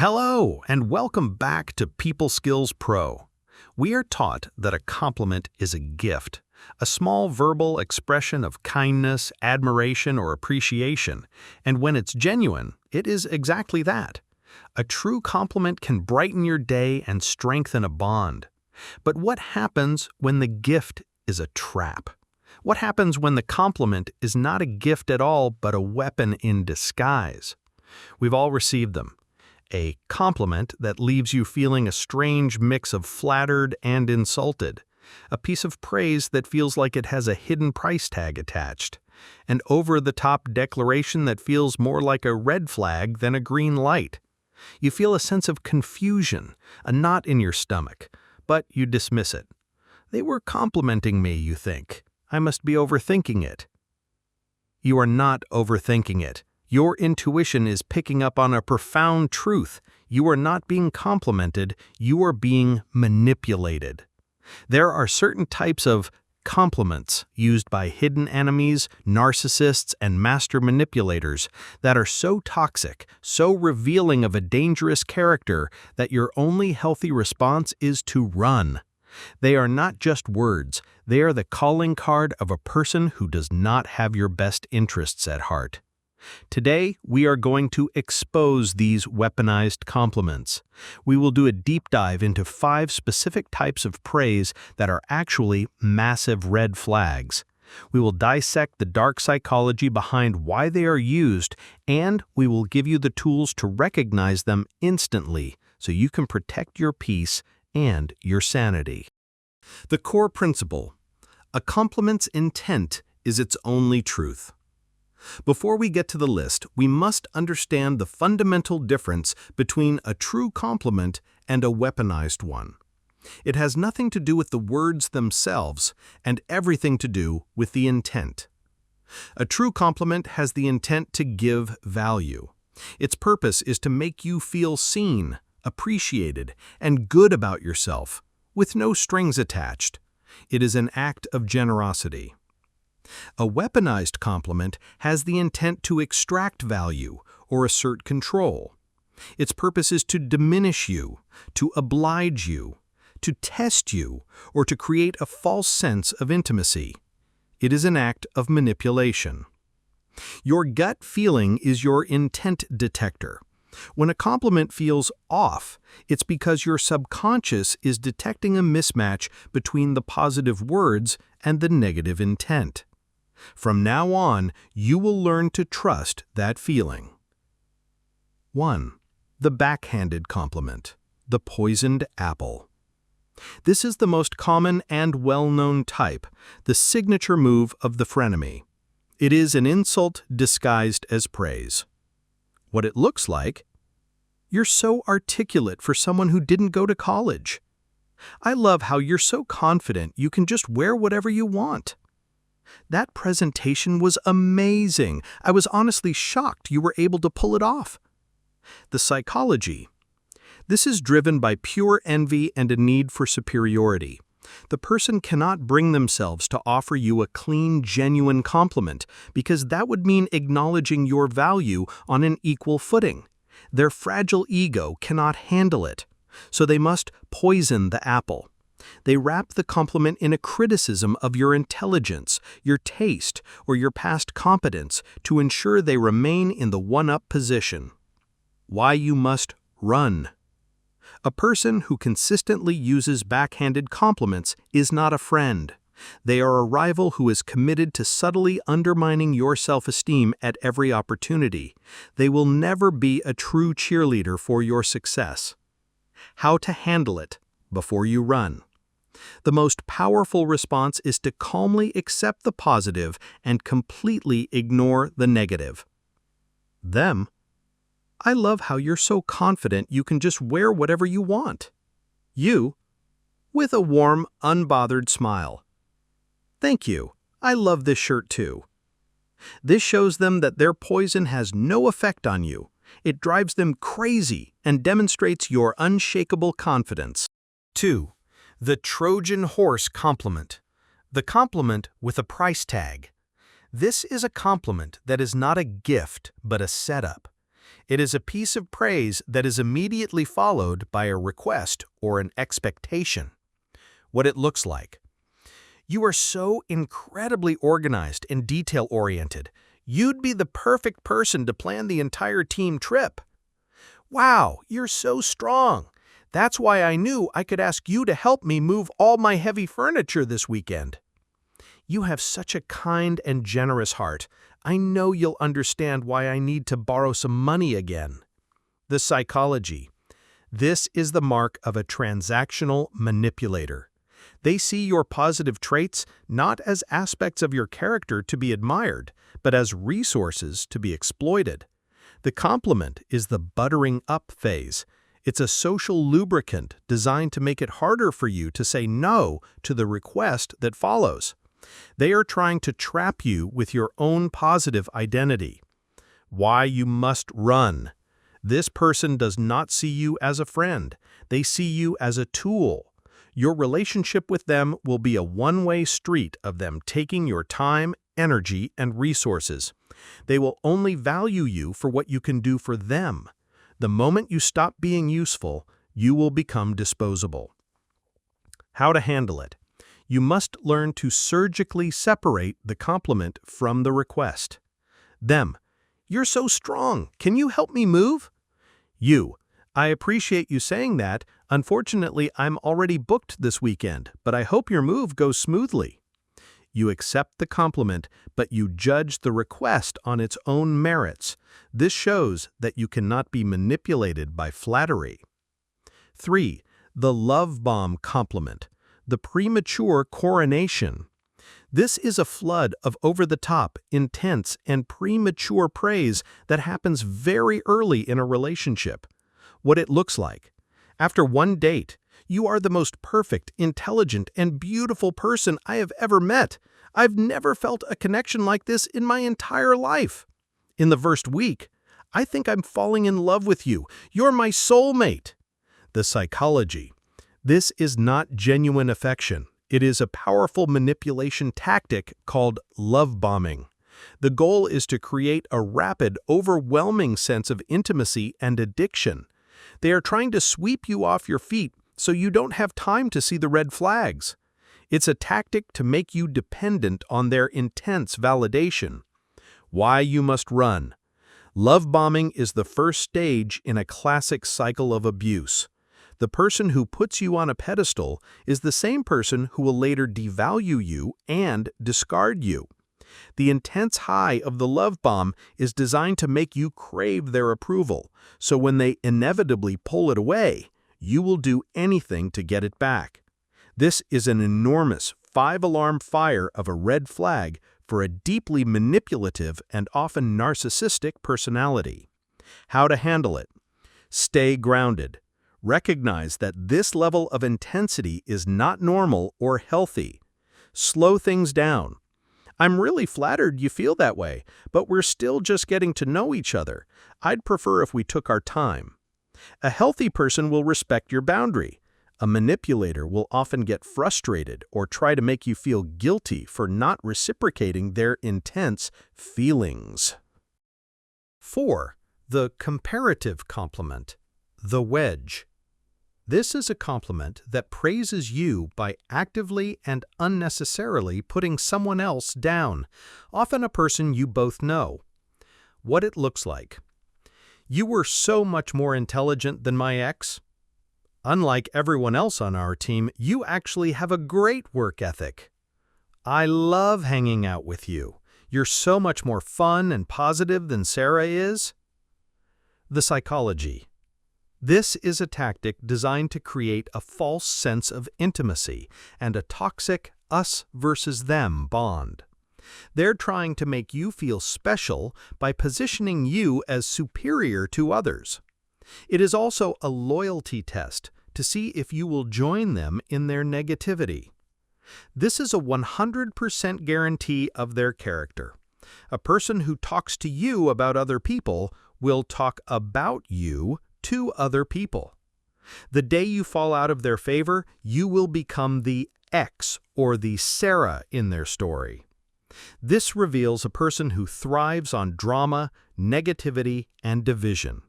Hello, and welcome back to People Skills Pro. We are taught that a compliment is a gift, a small verbal expression of kindness, admiration, or appreciation, and when it's genuine, it is exactly that. A true compliment can brighten your day and strengthen a bond. But what happens when the gift is a trap? What happens when the compliment is not a gift at all but a weapon in disguise? We've all received them. A compliment that leaves you feeling a strange mix of flattered and insulted. A piece of praise that feels like it has a hidden price tag attached. An over-the-top declaration that feels more like a red flag than a green light. You feel a sense of confusion, a knot in your stomach, but you dismiss it. They were complimenting me, you think. I must be overthinking it. You are not overthinking it. Your intuition is picking up on a profound truth. You are not being complimented, you are being manipulated. There are certain types of compliments used by hidden enemies, narcissists, and master manipulators that are so toxic, so revealing of a dangerous character that your only healthy response is to run. They are not just words, they are the calling card of a person who does not have your best interests at heart. Today, we are going to expose these weaponized compliments. We will do a deep dive into 5 specific types of praise that are actually massive red flags. We will dissect the dark psychology behind why they are used, and we will give you the tools to recognize them instantly so you can protect your peace and your sanity. The core principle: a compliment's intent is its only truth. Before we get to the list, we must understand the fundamental difference between a true compliment and a weaponized one. It has nothing to do with the words themselves and everything to do with the intent. A true compliment has the intent to give value. Its purpose is to make you feel seen, appreciated, and good about yourself, with no strings attached. It is an act of generosity. A weaponized compliment has the intent to extract value or assert control. Its purpose is to diminish you, to oblige you, to test you, or to create a false sense of intimacy. It is an act of manipulation. Your gut feeling is your intent detector. When a compliment feels off, it's because your subconscious is detecting a mismatch between the positive words and the negative intent. From now on, you will learn to trust that feeling. 1. The backhanded compliment, the poisoned apple. This is the most common and well-known type, the signature move of the frenemy. It is an insult disguised as praise. What it looks like: "You're so articulate for someone who didn't go to college. I love how you're so confident you can just wear whatever you want. That presentation was amazing. I was honestly shocked you were able to pull it off." The psychology. This is driven by pure envy and a need for superiority. The person cannot bring themselves to offer you a clean, genuine compliment because that would mean acknowledging your value on an equal footing. Their fragile ego cannot handle it, so they must poison the apple. They wrap the compliment in a criticism of your intelligence, your taste, or your past competence to ensure they remain in the one-up position. Why you must run. A person who consistently uses backhanded compliments is not a friend. They are a rival who is committed to subtly undermining your self-esteem at every opportunity. They will never be a true cheerleader for your success. How to handle it before you run. The most powerful response is to calmly accept the positive and completely ignore the negative. Them. "I love how you're so confident you can just wear whatever you want." You. With a warm, unbothered smile. "Thank you. I love this shirt too." This shows them that their poison has no effect on you. It drives them crazy and demonstrates your unshakable confidence. 2. The Trojan Horse compliment. The compliment with a price tag. This is a compliment that is not a gift but a setup. It is a piece of praise that is immediately followed by a request or an expectation. What it looks like. You are so incredibly organized and detail-oriented. You'd be the perfect person to plan the entire team trip. Wow, you're so strong. That's why I knew I could ask you to help me move all my heavy furniture this weekend. You have such a kind and generous heart. I know you'll understand why I need to borrow some money again. The psychology. This is the mark of a transactional manipulator. They see your positive traits not as aspects of your character to be admired, but as resources to be exploited. The compliment is the buttering up phase. It's a social lubricant designed to make it harder for you to say no to the request that follows. They are trying to trap you with your own positive identity. Why you must run. This person does not see you as a friend. They see you as a tool. Your relationship with them will be a one-way street of them taking your time, energy, and resources. They will only value you for what you can do for them. The moment you stop being useful, you will become disposable. How to handle it. You must learn to surgically separate the compliment from the request. Them. You're so strong. Can you help me move? You. I appreciate you saying that. Unfortunately, I'm already booked this weekend, but I hope your move goes smoothly. You accept the compliment, but you judge the request on its own merits. This shows that you cannot be manipulated by flattery. 3. The love bomb compliment. The premature coronation. This is a flood of over-the-top, intense, and premature praise that happens very early in a relationship. What it looks like. After one date, you are the most perfect, intelligent, and beautiful person I have ever met. I've never felt a connection like this in my entire life. In the first week, I think I'm falling in love with you. You're my soulmate. The psychology. This is not genuine affection. It is a powerful manipulation tactic called love bombing. The goal is to create a rapid, overwhelming sense of intimacy and addiction. They are trying to sweep you off your feet so you don't have time to see the red flags. It's a tactic to make you dependent on their intense validation. Why you must run. Love bombing is the first stage in a classic cycle of abuse. The person who puts you on a pedestal is the same person who will later devalue you and discard you. The intense high of the love bomb is designed to make you crave their approval, so when they inevitably pull it away, you will do anything to get it back. This is an enormous 5-alarm fire of a red flag for a deeply manipulative and often narcissistic personality. How to handle it. Stay grounded. Recognize that this level of intensity is not normal or healthy. Slow things down. I'm really flattered you feel that way, but we're still just getting to know each other. I'd prefer if we took our time. A healthy person will respect your boundary. A manipulator will often get frustrated or try to make you feel guilty for not reciprocating their intense feelings. 4. The comparative compliment. The wedge. This is a compliment that praises you by actively and unnecessarily putting someone else down, often a person you both know. What it looks like. You were so much more intelligent than my ex. Unlike everyone else on our team, you actually have a great work ethic. I love hanging out with you. You're so much more fun and positive than Sarah is. The psychology. This is a tactic designed to create a false sense of intimacy and a toxic us versus them bond. They're trying to make you feel special by positioning you as superior to others. It is also a loyalty test to see if you will join them in their negativity. This is a 100% guarantee of their character. A person who talks to you about other people will talk about you to other people. The day you fall out of their favor, you will become the X or the Sarah in their story. This reveals a person who thrives on drama, negativity, and division.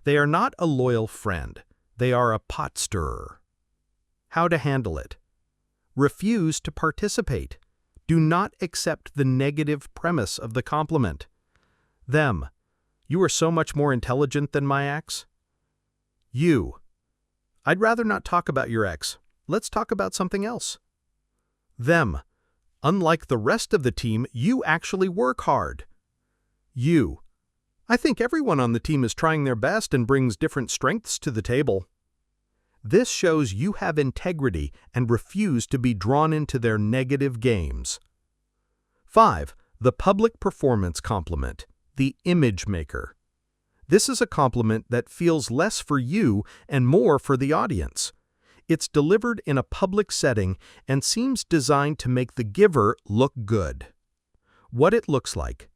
They are not a loyal friend. They are a pot stirrer. How to handle it? Refuse to participate. Do not accept the negative premise of the compliment. Them. You are so much more intelligent than my ex. You. I'd rather not talk about your ex. Let's talk about something else. Them. Unlike the rest of the team, you actually work hard. You. I think everyone on the team is trying their best and brings different strengths to the table. This shows you have integrity and refuse to be drawn into their negative games. 5. The public performance compliment, the image maker. This is a compliment that feels less for you and more for the audience. It's delivered in a public setting and seems designed to make the giver look good. What it looks like.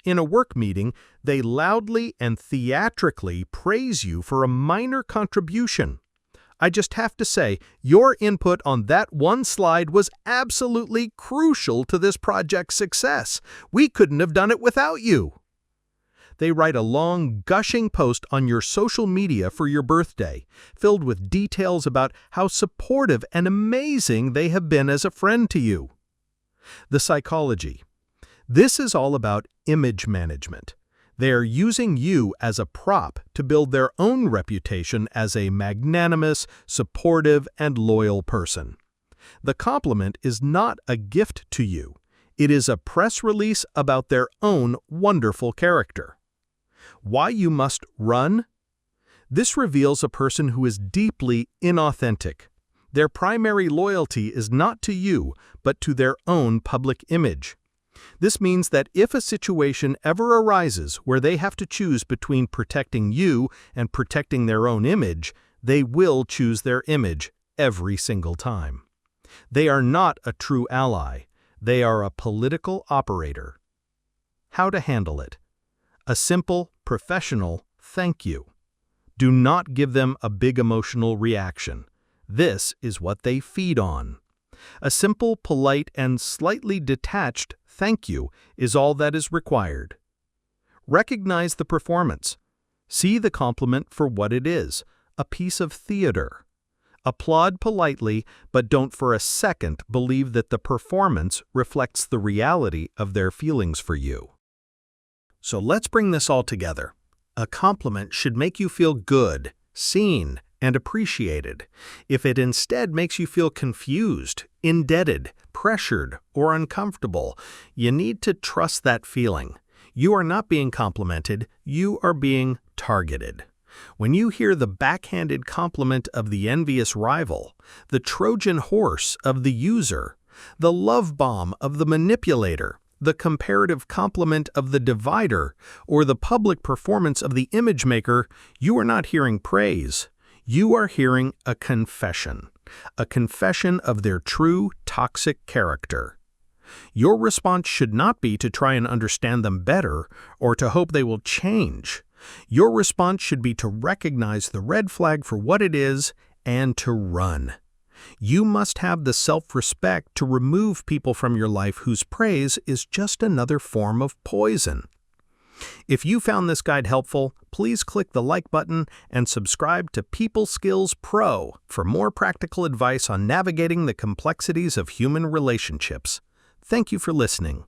In a work meeting, they loudly and theatrically praise you for a minor contribution. I just have to say, your input on that one slide was absolutely crucial to this project's success. We couldn't have done it without you. They write a long, gushing post on your social media for your birthday, filled with details about how supportive and amazing they have been as a friend to you. The psychology. This is all about image management. They are using you as a prop to build their own reputation as a magnanimous, supportive, and loyal person. The compliment is not a gift to you. It is a press release about their own wonderful character. Why you must run? This reveals a person who is deeply inauthentic. Their primary loyalty is not to you, but to their own public image. This means that if a situation ever arises where they have to choose between protecting you and protecting their own image, they will choose their image every single time. They are not a true ally. They are a political operator. How to handle it? A simple, professional thank you. Do not give them a big emotional reaction. This is what they feed on. A simple, polite, and slightly detached thank you is all that is required. Recognize the performance. See the compliment for what it is, a piece of theater. Applaud politely, but don't for a second believe that the performance reflects the reality of their feelings for you. So let's bring this all together. A compliment should make you feel good, seen, and appreciated. If it instead makes you feel confused, indebted, pressured, or uncomfortable, you need to trust that feeling. You are not being complimented, you are being targeted. When you hear the backhanded compliment of the envious rival, the Trojan horse of the user, the love bomb of the manipulator, the comparative compliment of the divider, or the public performance of the image maker, you are not hearing praise. You are hearing a confession of their true toxic character. Your response should not be to try and understand them better or to hope they will change. Your response should be to recognize the red flag for what it is and to run. You must have the self-respect to remove people from your life whose praise is just another form of poison. If you found this guide helpful, please click the like button and subscribe to People Skills Pro for more practical advice on navigating the complexities of human relationships. Thank you for listening.